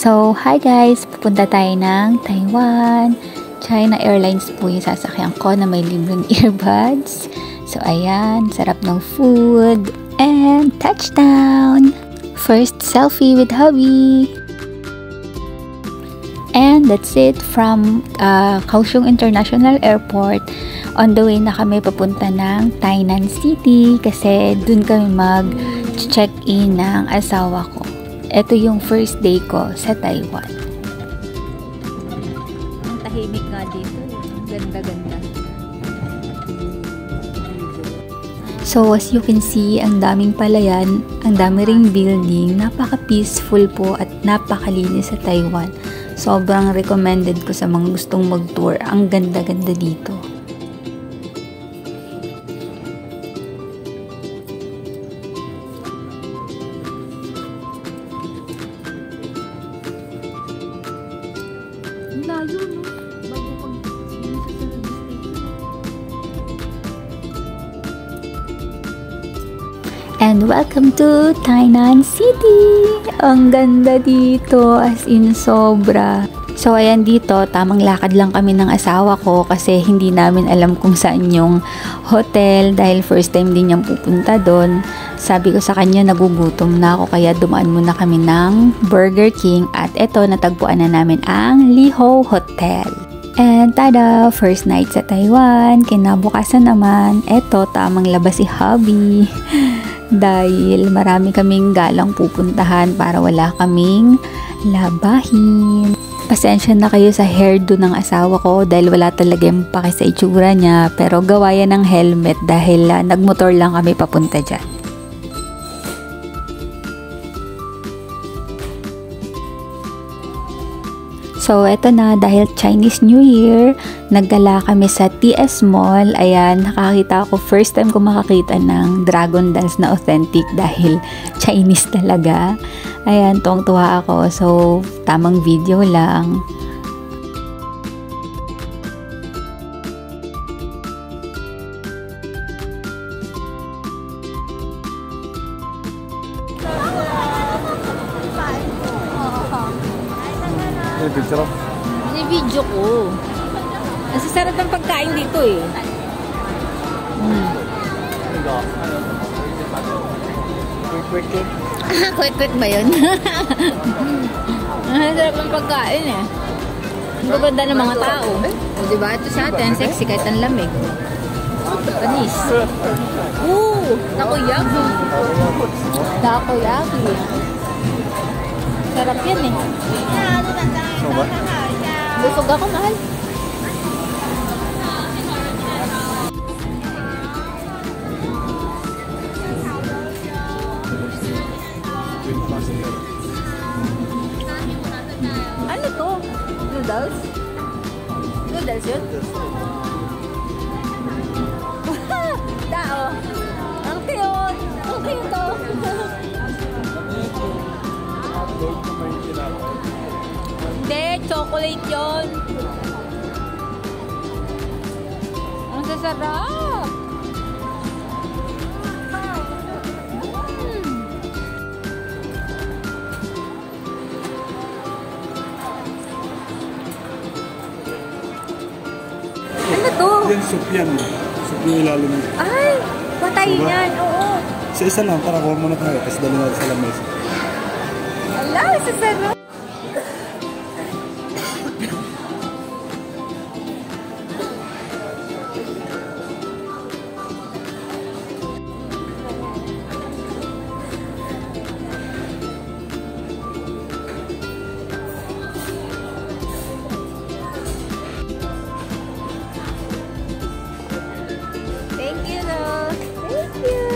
So, hi guys! Pupunta tayo ng Taiwan. China Airlines po yung sasakyan ko na may libreng earbuds. So, ayan. Sarap ng food. And touchdown! First selfie with hubby. And that's it from Kaohsiung International Airport. On the way na kami papunta ng Tainan City kasi dun kami mag-check-in ng asawa ko. Ito yung first day ko sa Taiwan. Ang tahimik nga dito. Ganda-ganda. So as you can see, ang daming palayan, ang dami ring building, napaka-peaceful po at napakalinis sa Taiwan. Sobrang recommended ko sa mga gustong mag-tour. Ang ganda-ganda dito. Layo, no? Bago pag And welcome to Tainan City! Ang ganda dito, as in sobra. So ayan dito, tamang lakad lang kami ng asawa ko kasi hindi namin alam kung saan yung hotel dahil first time din niyang pupunta doon. Sabi ko sa kanya nagugutom na ako kaya dumaan muna kami ng Burger King at eto natagpuan na namin ang Liho Hotel. And tada! First night sa Taiwan. Kinabukasan naman, eto tamang labas si hubby. Dahil marami kaming galang pupuntahan para wala kaming labahin. Pasensya na kayo sa hairdo ng asawa ko dahil wala talaga yung pake sa itsura niya. Pero gawa yan ng helmet dahil nagmotor lang kami papunta dyan. So, eto na, dahil Chinese New Year, naggala kami sa TS Mall. Ayan, nakakita ako, first time ko makakita ng Dragon Dance na authentic dahil Chinese talaga. Ayan, tuwang-tuwa ako. So, tamang video lang. Picture? Video ko. Kasi sarap ng pagkain dito eh. Quick. Quick ba yun? Sarap ng pagkain eh. Ang gaganda ng mga tao. O diba? Ito sa atin, sexy kahit ang lamig. Panis. Takoyaki. Takoyaki. Sarap yan eh. Busog ako, mahal. Ano to? Noodles? Noodles yun? Tao. Ang cute. Ang cute to. Hindi, chocolate yun. Ang sasarap. Ano to? Yan, soup yan. Soup yung ilalim mo. Ay, patay yan. Oo. Sa isa lang, para kuha muna tayo. Tapos dali natin sa lamesa. Ala, sasarap. Thank you, Rose. Thank you.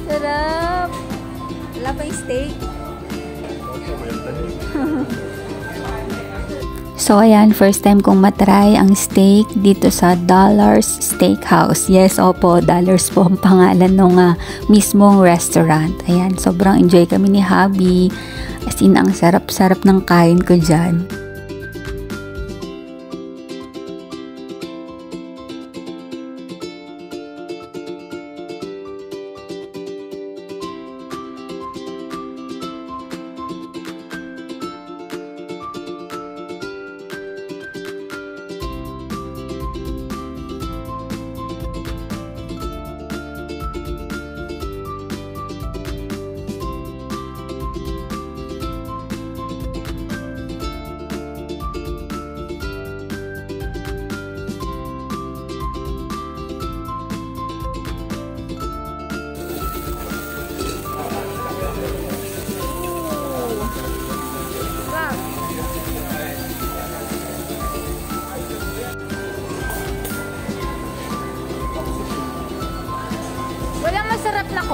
Sarap. Wala pa yung steak. So, ayan, first time kong matry ang steak dito sa Dollars Steakhouse. Yes, opo, Dollars po ang pangalan ng mismong restaurant. Ayan, sobrang enjoy kami ni hubby. As in, ang sarap-sarap ng kain ko dyan.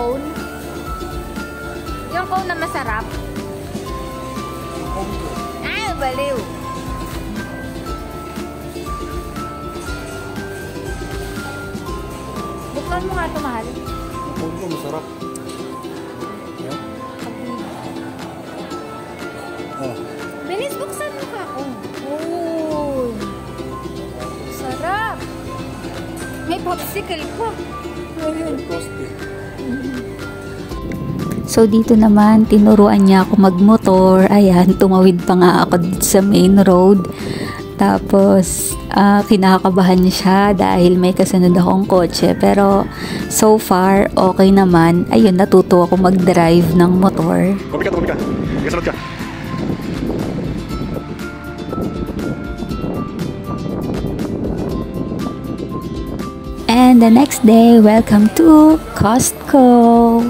cone? Yung cone na masarap? Ay, baliw. Buksan mo nga ito, mahal. Yung ko, masarap. Yeah. Oh. Bilis, buksan mo ka ako. Oh. Sarap. May popsicle pa. Toasty. So dito naman, tinuruan niya ako magmotor. Ayan, tumawid pa nga ako dito sa main road. Tapos, kinakabahan siya dahil may kasunod akong kotse. Pero, so far, okay naman. Ayun, natuto ako mag-drive ng motor. Tumabi ka. Kasunod ka. And the next day, welcome to Costco.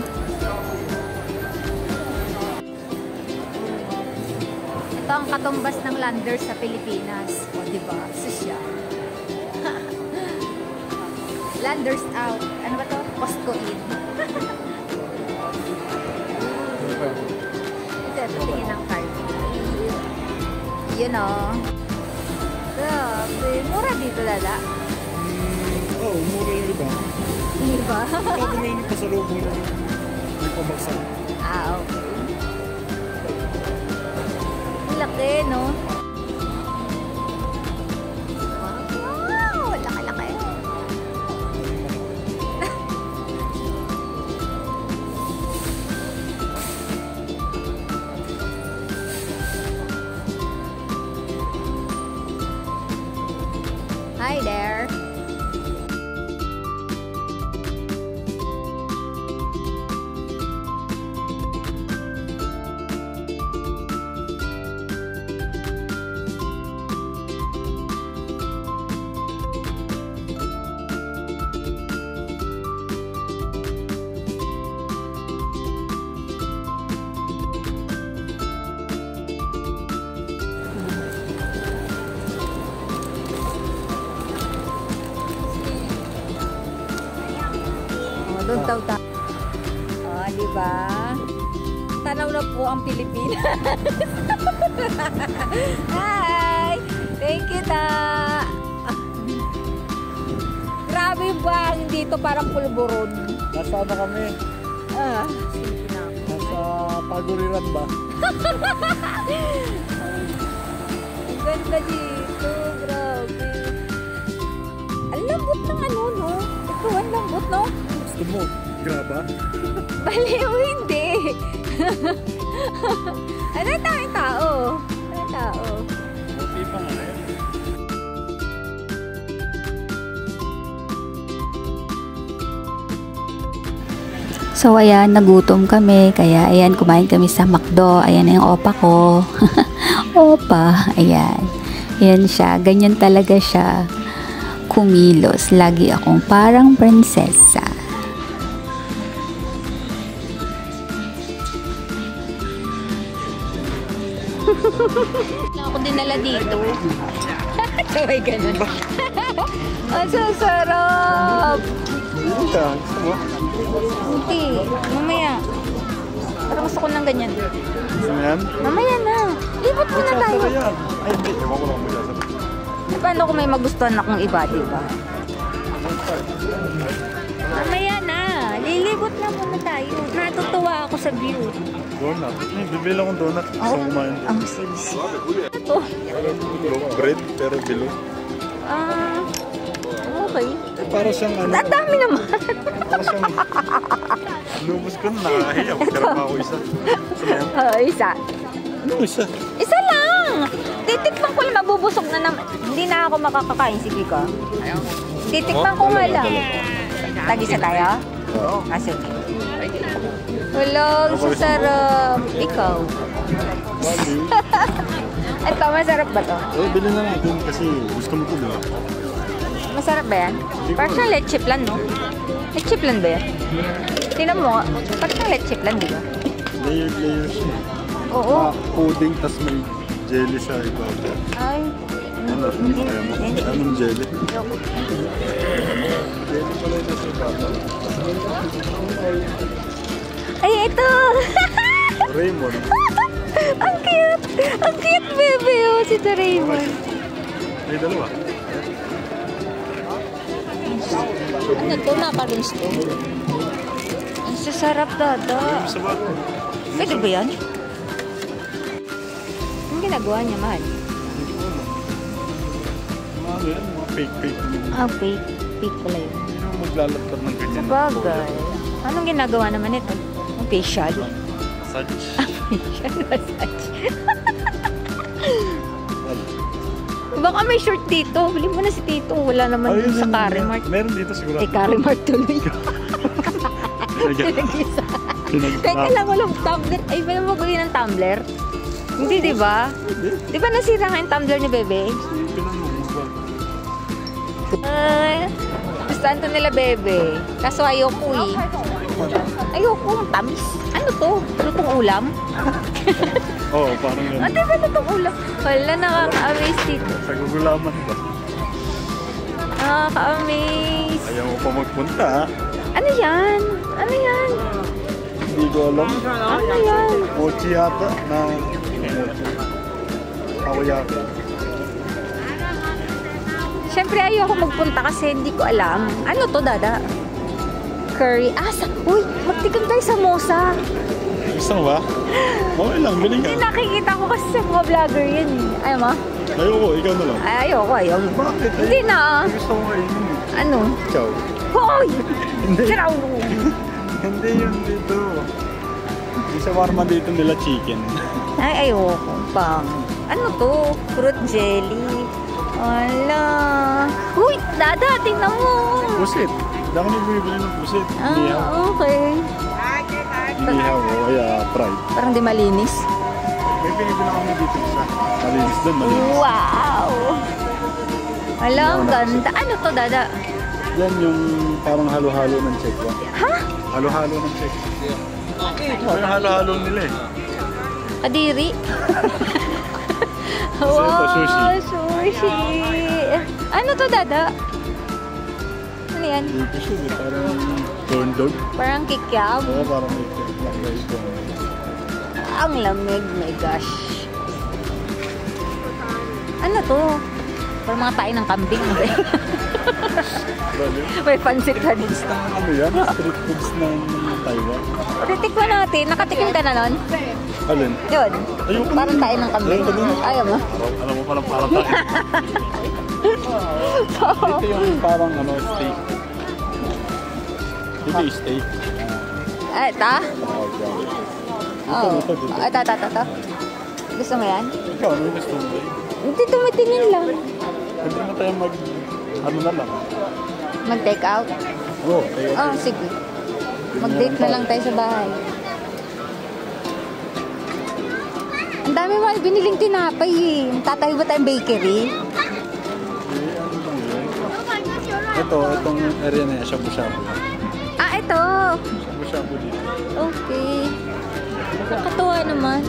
Ito ang katumbas ng Landers sa Pilipinas. O, diba? Susya. Landers out. Ano ba to? Costco in. Ito, tingin ng card. Yun o. Grabe. Mura dito, lala. Oo, mura yung iba. Diba? Ito kumainit pa sa loob mo na may pabagsak. Ah, okay. Ang laki, no? Wow! Laki-laki. Hi there. Doon taw-taw. Oh, di ba? Tanaw na po ang Pilipinas. Hi! Thank you, ta! Grabe ba? Dito parang pulburon. Nasa ano kami? Silipin ako. Nasa Paguriran ba? Ang ganda dito. Grabe. Ang lambot ng ano, no? Ito, ang lambot, no? Gusto mo? Graba? Baliw, hindi. Ano tayong tao? Ano tao? Buti pa nga eh. So ayan, nagutom kami. Kaya ayan, kumain kami sa McDo. Ayan na yung opa ko. Opa, ayan. Ayan siya. Ganyan talaga siya. Kumilos. Lagi akong parang prinsesa. Ako dinala dito. Sabay ganun. Ang sasarap. Hindi ka. Gusto mo? Hindi. Mamaya. Parang gusto ko ng ganyan. Gusto mo yan? Mamaya na. Libot mo na tayo. Sasara yan. Ay, hindi. Ewan ko lang kung may sasara. Eh, paano kung may magustuhan akong iba, diba? Mamaya na. Lilibot na muna tayo. Natutuwa ako sa view. Donut. Bibili lang akong donut. Gusto mo kumain. Ang sisi. Ito. Bread, pero bilog. Okay. Eh, para siyang ano. Ang dami naman. Para siyang... Lubos ko na nakahiya. Magkarap ako isa. Gusto mo yan? Isa. Ano isa? Isa lang. Titikman ko lang. Mabubusog na naman. Hindi na ako makakakain. Sige ka. Titikman ko nga lang. Tag-isa tayo? Oo. Sige. Hulog, sasarap. Ikaw. Ito, masarap ba to? Eh, bilhin na natin kasi gusto mo ito, di ba? Masarap ba yan? Parang siyang leche plan, no? Leche plan ba yan? Tingnan mo nga. Parang siyang leche plan, di ba? Layers siya. Oo. Pudding, tas may jelly sa ibabaw. Ay. Ano? Ayaw mo? Anong jelly? Jelly pala yung nasa ibabaw. ito. Raymond. Ang cute. Ang cute, bebe. Oh, si Doraemon. May dalawa. Ano to? Naka-rinse to. Ang sasarap, Dada. Isa ba? Pwede ba yan? Ang ginagawa niya, mahal? Ano yan? Mga fake. Ah, fake. Fake pala yun. Hindi naman maglalaptap ng ganyan. Sabagay. Anong ginagawa naman ito? Ang facial. Massage. Facial massage. Baka may short dito. Bili mo na si Tito. Wala naman Ayun, sa yun, Carimart. Meron dito siguro. Carimart tuloy. Pinag-isa. Teka lang, walang tumbler. Ay, pwede mo gawin ng tumbler? Hindi, di ba? Di ba nasira nga yung tumbler ni Bebe? Ay, gustuhan to nila, Bebe. Kaso ayoko eh. Ayoko, tamis. Ano to? Lutong ulam? Oo, parang yun. Ate, ba lutong ulam? Wala, nakaka-amaze dito. Sa gugulaman ba? Nakaka-amaze. Ayaw mo pa magpunta, ha? Ano yan? Ano yan? Hindi ko alam. Ano yan? Mochi yata na mochi. Ako yata. Siyempre ayoko magpunta kasi hindi ko alam. Ano to, Dada? Curry. Uy, magtikim tayo sa mosa. Gusto mo ba? Okay lang, galing Hindi ka. nakikita ko kasi sa mga vlogger yun. Ayaw mo? Ayoko, ikaw na lang. Ay, ayaw. Bakit? Hindi na. Gusto mo kainin. Ano? Ikaw. Hoy! Hindi. Siraw! Hindi yun dito. Yung sa warma dito nila chicken. Ay, ayoko. Pang. Ano to? Fruit jelly. Wala. Uy, Dada, tingnan mo. Pusit. Dami na bumibili ng pusit. Inihaw. Ah, okay. Inihaw o kaya fried. Parang di malinis. May binibili na kami dito sa malinis doon, malinis. Wow! Wala, ang ganda. Ano to, Dada? Yan yung parang halo-halo ng check ba? Ha? Halo-halo ng check. Yung halo-halo nila eh. Kadiri? Kasi ito, sushi. Sushi. Ano to, Dada? Ano yan? Dito siya, eh, parang corn dog. Parang kikyam. Oo, parang may check lang guys ko. Ang lamig, my gosh. Ano to? Parang mga tayo ng kambing. May pansit ka din. Ano yan? Street foods ng Taiwan. Titikman natin. Nakatikim ka na nun? Alin? Yun. Ayoko Parang nun. tayo ng kambing. Ayoko nun. Ayaw mo? Alam mo palang parang tayo. Ito yung parang ano, steak. Ito yung steak. Ah, ito? Oh, Oo. Ito. Gusto mo yan? ikaw, ano yung gusto mo? Hindi, tumitingin lang. Pwede mo tayo ano na lang. Mag-take out? Oo, tayo. Oh, sige. Mag-date na lang tayo sa bahay. Ang dami mo biniling tinapay eh. Tatayo ba tayong bakery? Ano bang yun? Itong area na yan, shabu-shabu. Ah, ito. Shabu-shabu dito. Okay. Nakakatuwa naman.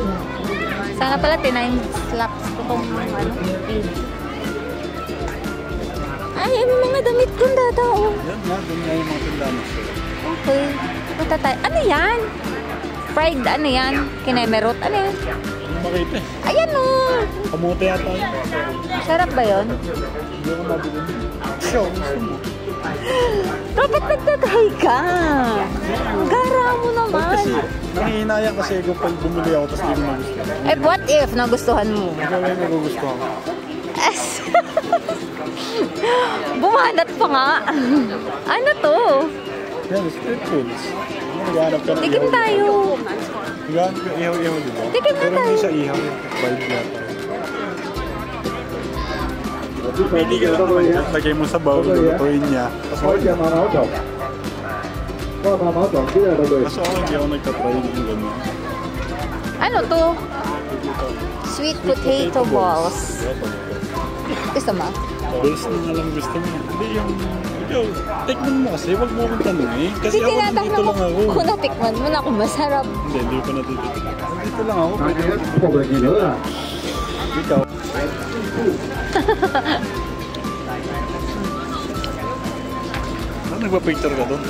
Sana pala tinime-slaps ko tong feed. Ay, may mga damit kong Dada, oh. Yan nga, doon nga yung mga tindahan siya. Okay. Punta tayo. Ano yan? Fried, ano yan? Kinemerot. Ano yan? Hindi makita eh. Ayan, oh. Kamote yata yun. Sarap ba yun? Hindi ako mabili. Siya, gusto mo. Dapat nagtatry ka. Gara mo naman. Kasi, nangihinayang kasi ako pag bumili ako tapos di ko magustuhan. Eh, what if nagustuhan mo? Ikaw lang yung nagugustuhan ko. As. Bumanat pa nga. Ano to? Yan, street foods. Naghahanap ka ng Tikim ihaw. tayo. Naghahanap ka ihaw-ihaw, di ba? Tikim na Pero hindi tayo. siya ihaw. Vibe yata. Pili ka lang naman yan. Lagay mo sa bowl, lutuin niya. Tapos Kaso ako hindi ako nagtatry ng ganyan. Ano to? Sweet potato balls. Gusto mo? Balls na nga lang gusto mo. Hindi yung... Ikaw, tikman mo kasi. Huwag mo akong tanongin. Kasi Hindi ako tinatanong dito lang ako. ko kung natikman mo na kung masarap. Hindi ko na dito. Dito lang ako. Ikaw. Nagpa-picture ka doon?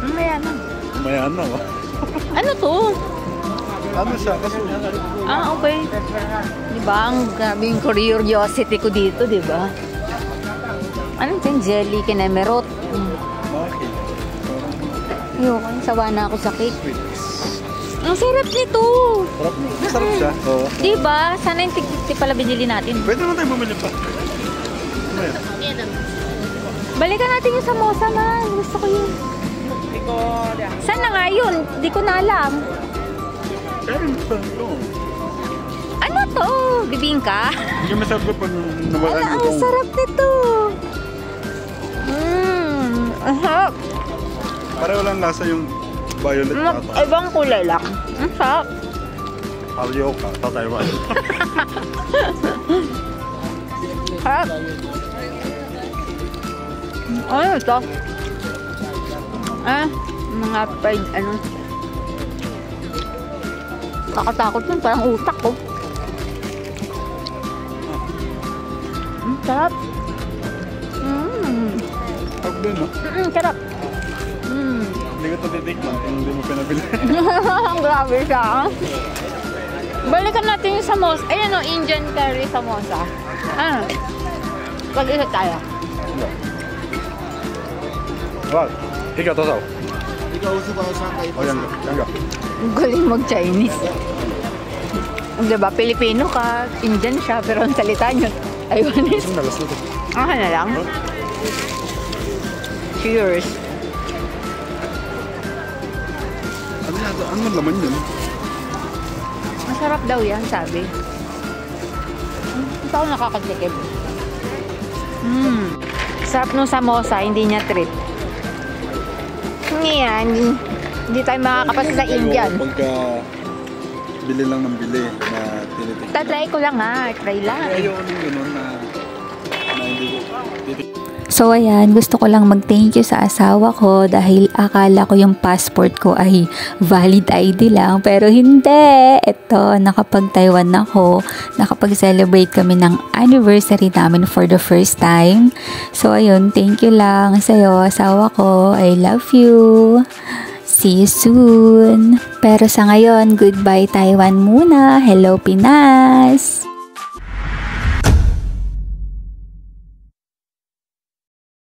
Mamaya na. Maya na ba? Ano to? Ano siya? Kaso, Ah, okay. Diba? Ang grabe yung curiosity ko dito, diba? Ano ito yung jelly kinemerot? bakit? Ayoko, sawa na ako sa cake. Ang sarap nito! Sarap. Sarap siya. Oo. Diba? Sana yung tig-50 pala binili natin. Pwede naman tayo bumili pa. Ano yan? Balikan natin yung samosa, man. Gusto ko yun. Saan na nga yun? Di ko na alam. Kaya rin sa ito. Ano to? Bibingka? Hindi masarap ko pag nawalan Ang itong... sarap nito. Ang sarap. Pareho lang lasa yung violet ata. Ibang kulay lang. Ang sarap. Halyo ka, sa Taiwan. Sarap. Ano ito? Mga fried ano. Kakatakot yun, parang utak ko. Sarap. Sarap din, no? Sarap. Hindi ko ito titikman kung hindi mo pinabili. Grabe siya. Balikan natin yung samosa. Ayan o, Indian curry samosa. Pag-isa tayo. What? Ikaw, tosaw. Ikaw uso para sa kayo. O, yan ka. Ang galing mag-Chinese. Diba, Pilipino ka, Indian siya, pero ang salita niyo, Taiwanese. Isang nalas ito. Na lang. Cheers. Ano man laman yun? Masarap daw yan, sabi. Ito ako nakakatikim. Sarap nung samosa, hindi niya trip. Ngayon, hindi tayo makakapasa sa Indian. Pagka bili lang ng bili na tinitik. Tatry ko lang ha, try lang. Ayoko nung gano'n na hindi ko titik. So ayan, gusto ko lang mag-thank you sa asawa ko dahil akala ko yung passport ko ay valid ID lang, pero hindi. Ito, nakapag-Taiwan ako, nakapag-celebrate kami ng anniversary namin for the first time. So ayun, thank you lang sa'yo, asawa ko. I love you. See you soon. Pero sa ngayon, goodbye Taiwan muna. Hello Pinas.